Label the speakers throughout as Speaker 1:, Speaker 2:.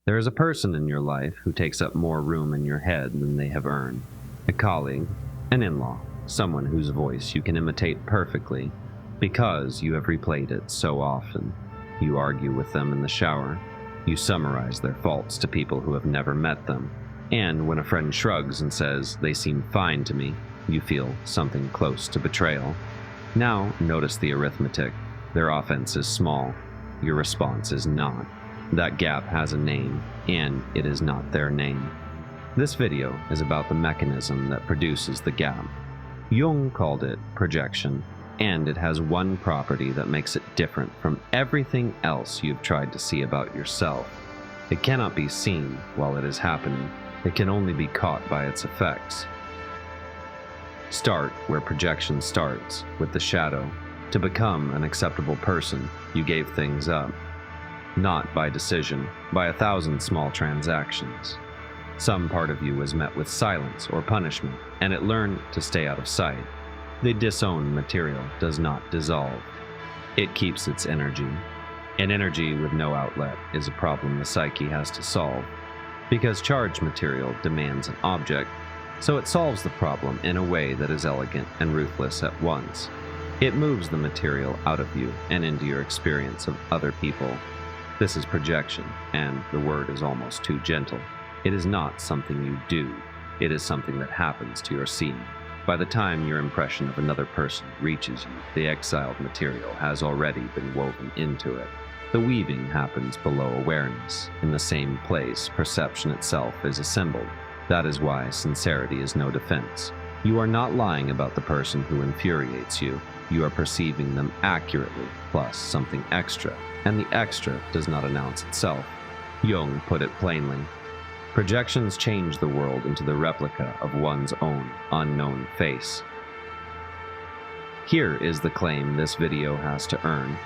Speaker 1: There is a person in your life who takes up more room in your head than they have earned. A colleague, an in-law, someone whose voice you can imitate perfectly because you have replayed it so often. You argue with them in the shower. You summarize their faults to people who have never met them. And when a friend shrugs and says, "They seem fine to me," you feel something close to betrayal. Now, notice the arithmetic. Their offense is small. Your response is not. That gap has a name, and it is not their name. This video is about the mechanism that produces the gap. Jung called it projection, and it has one property that makes it different from everything else you've tried to see about yourself. It cannot be seen while it is happening. It can only be caught by its effects. Start where projection starts, with the shadow. To become an acceptable person, you gave things up. Not by decision, by 1,000 small transactions. Some part of you was met with silence or punishment, and it learned to stay out of sight. The disowned material does not dissolve. It keeps its energy. An energy with no outlet is a problem the psyche has to solve. Because charged material demands an object, so it solves the problem in a way that is elegant and ruthless at once. It moves the material out of you and into your experience of other people. This is projection, and the word is almost too gentle. It is not something you do. It is something that happens to your seeing. By the time your impression of another person reaches you, the exiled material has already been woven into it. The weaving happens below awareness. In the same place, perception itself is assembled. That is why sincerity is no defense. You are not lying about the person who infuriates you. You are perceiving them accurately, plus something extra, and the extra does not announce itself. Jung put it plainly. Projections change the world into the replica of one's own unknown face. Here is the claim this video has to earn.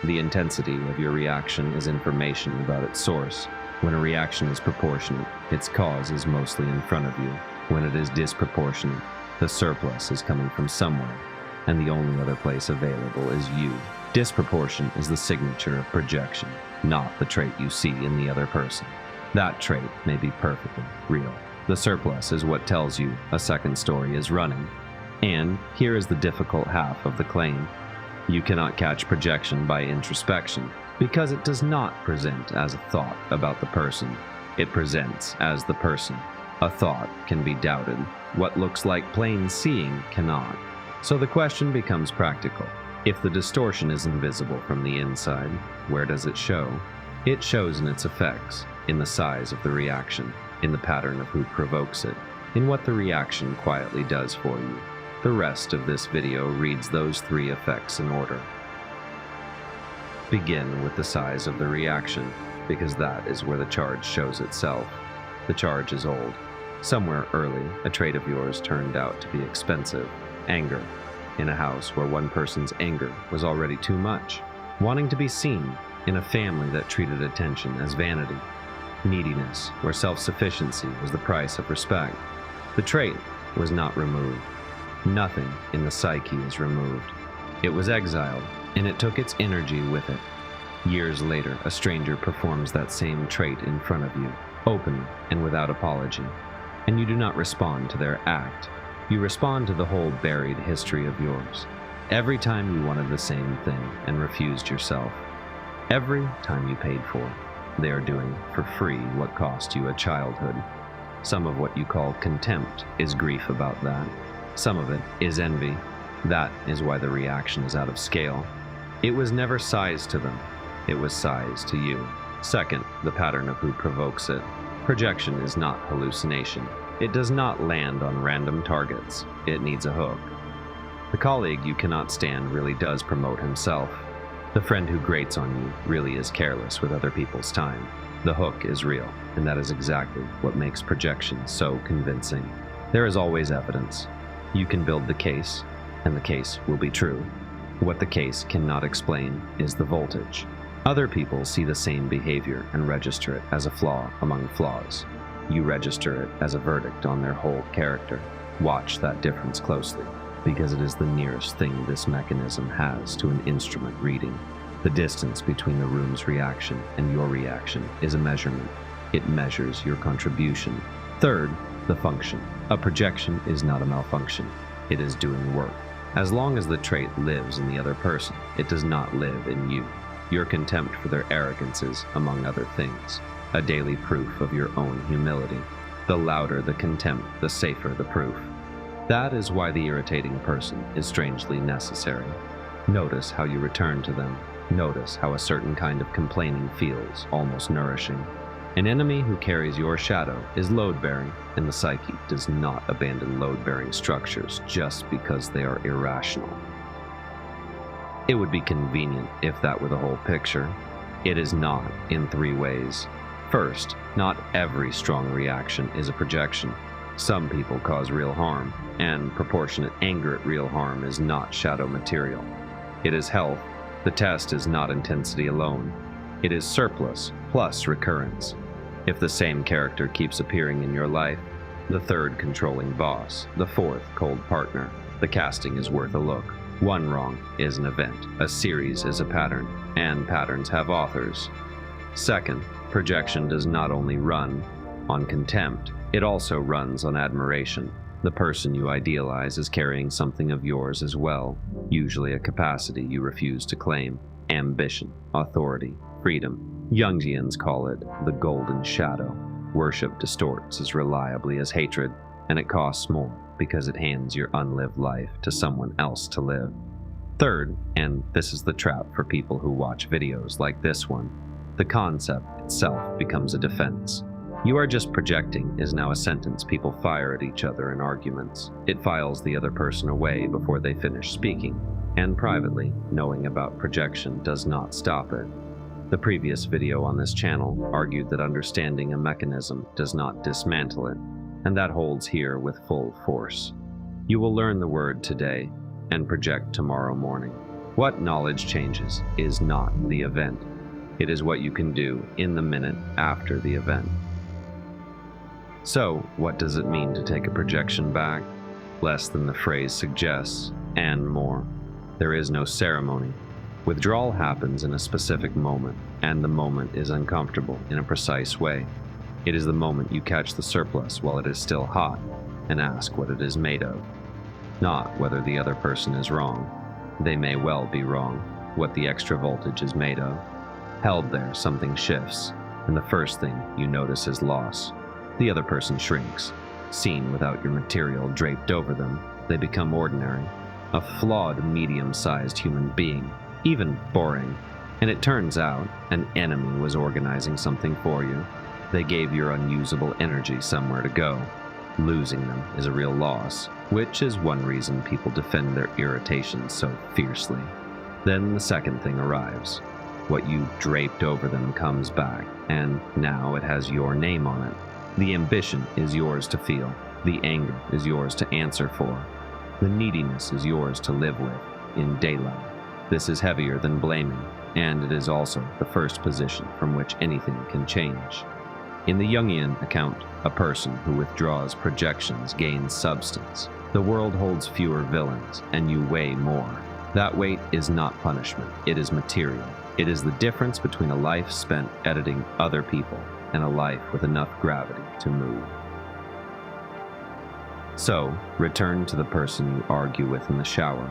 Speaker 1: The intensity of your reaction is information about its source. When a reaction is proportionate, its cause is mostly in front of you. When it is disproportionate, the surplus is coming from somewhere, and the only other place available is you. Disproportion is the signature of projection, not the trait you see in the other person. That trait may be perfectly real. The surplus is what tells you a second story is running. And here is the difficult half of the claim. You cannot catch projection by introspection, because it does not present as a thought about the person. It presents as the person. A thought can be doubted. What looks like plain seeing cannot. So the question becomes practical. If the distortion is invisible from the inside, where does it show? It shows in its effects, in the size of the reaction, in the pattern of who provokes it, in what the reaction quietly does for you. The rest of this video reads those three effects in order. Begin with the size of the reaction, because that is where the charge shows itself. The charge is old. Somewhere early, a trait of yours turned out to be expensive. Anger. In a house where one person's anger was already too much. Wanting to be seen. In a family that treated attention as vanity. Neediness, where self-sufficiency was the price of respect. The trait was not removed. Nothing in the psyche is removed. It was exiled, and it took its energy with it. Years later, a stranger performs that same trait in front of you, openly and without apology. And you do not respond to their act. You respond to the whole buried history of yours. Every time you wanted the same thing and refused yourself. Every time you paid for it. They are doing for free what cost you a childhood. Some of what you call contempt is grief about that. Some of it is envy. That is why the reaction is out of scale. It was never size to them. It was size to you. Second, the pattern of who provokes it. Projection is not hallucination. It does not land on random targets. It needs a hook. The colleague you cannot stand really does promote himself. The friend who grates on you really is careless with other people's time. The hook is real, and that is exactly what makes projection so convincing. There is always evidence. You can build the case, and the case will be true. What the case cannot explain is the voltage. Other people see the same behavior and register it as a flaw among flaws. You register it as a verdict on their whole character. Watch that difference closely, because it is the nearest thing this mechanism has to an instrument reading. The distance between the room's reaction and your reaction is a measurement. It measures your contribution. Third, the function. A projection is not a malfunction. It is doing work. As long as the trait lives in the other person, it does not live in you. Your contempt for their arrogance is, among other things, a daily proof of your own humility. The louder the contempt, the safer the proof. That is why the irritating person is strangely necessary. Notice how you return to them. Notice how a certain kind of complaining feels almost nourishing. An enemy who carries your shadow is load-bearing, and the psyche does not abandon load-bearing structures just because they are irrational. It would be convenient if that were the whole picture. It is not, in 3 ways. First, not every strong reaction is a projection. Some people cause real harm, and proportionate anger at real harm is not shadow material. It is health. The test is not intensity alone. It is surplus plus recurrence. If the same character keeps appearing in your life, the third controlling boss, the fourth cold partner, the casting is worth a look. One wrong is an event, a series is a pattern, and patterns have authors. Second, projection does not only run on contempt, it also runs on admiration. The person you idealize is carrying something of yours as well, usually a capacity you refuse to claim, ambition, authority, freedom. Jungians call it the golden shadow. Worship distorts as reliably as hatred, and it costs more because it hands your unlived life to someone else to live. Third, and this is the trap for people who watch videos like this one, the concept itself becomes a defense. "You are just projecting" is now a sentence people fire at each other in arguments. It files the other person away before they finish speaking, and privately, knowing about projection does not stop it. The previous video on this channel argued that understanding a mechanism does not dismantle it, and that holds here with full force. You will learn the word today and project tomorrow morning. What knowledge changes is not the event. It is what you can do in the minute after the event. So, what does it mean to take a projection back? Less than the phrase suggests, and more. There is no ceremony. Withdrawal happens in a specific moment, and the moment is uncomfortable in a precise way. It is the moment you catch the surplus while it is still hot and ask what it is made of. Not whether the other person is wrong. They may well be wrong. What the extra voltage is made of. Held there, something shifts, and the first thing you notice is loss. The other person shrinks. Seen without your material draped over them, they become ordinary. A flawed, medium-sized human being, even boring. And it turns out an enemy was organizing something for you. They gave your unusable energy somewhere to go. Losing them is a real loss, which is one reason people defend their irritations so fiercely. Then the second thing arrives. What you draped over them comes back, and now it has your name on it. The ambition is yours to feel. The anger is yours to answer for. The neediness is yours to live with in daylight. This is heavier than blaming, and it is also the first position from which anything can change. In the Jungian account, a person who withdraws projections gains substance. The world holds fewer villains, and you weigh more. That weight is not punishment, it is material. It is the difference between a life spent editing other people and a life with enough gravity to move. So, return to the person you argue with in the shower.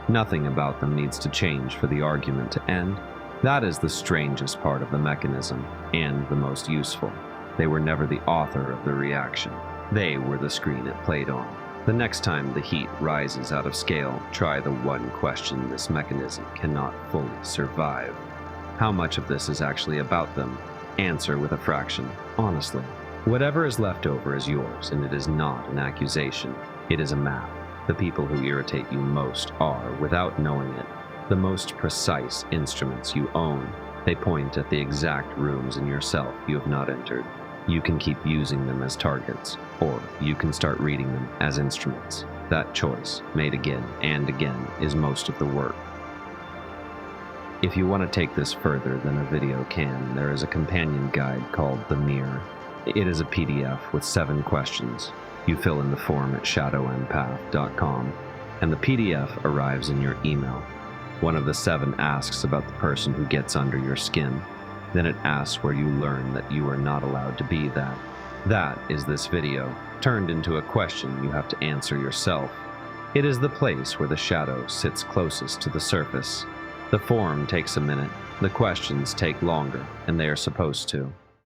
Speaker 1: Nothing about them needs to change for the argument to end. That is the strangest part of the mechanism, and the most useful. They were never the author of the reaction. They were the screen it played on. The next time the heat rises out of scale, try the one question this mechanism cannot fully survive. How much of this is actually about them? Answer with a fraction, honestly. Whatever is left over is yours, and it is not an accusation. It is a map. The people who irritate you most are, without knowing it, the most precise instruments you own. They point at the exact rooms in yourself you have not entered. You can keep using them as targets, or you can start reading them as instruments. That choice, made again and again, is most of the work. If you want to take this further than a video can, there is a companion guide called The Mirror. It is a PDF with 7 questions. You fill in the form at shadowempath.com, and the PDF arrives in your email. One of the 7 asks about the person who gets under your skin. Then it asks where you learn that you are not allowed to be that. That is this video, turned into a question you have to answer yourself. It is the place where the shadow sits closest to the surface. The form takes a minute, the questions take longer, and they are supposed to.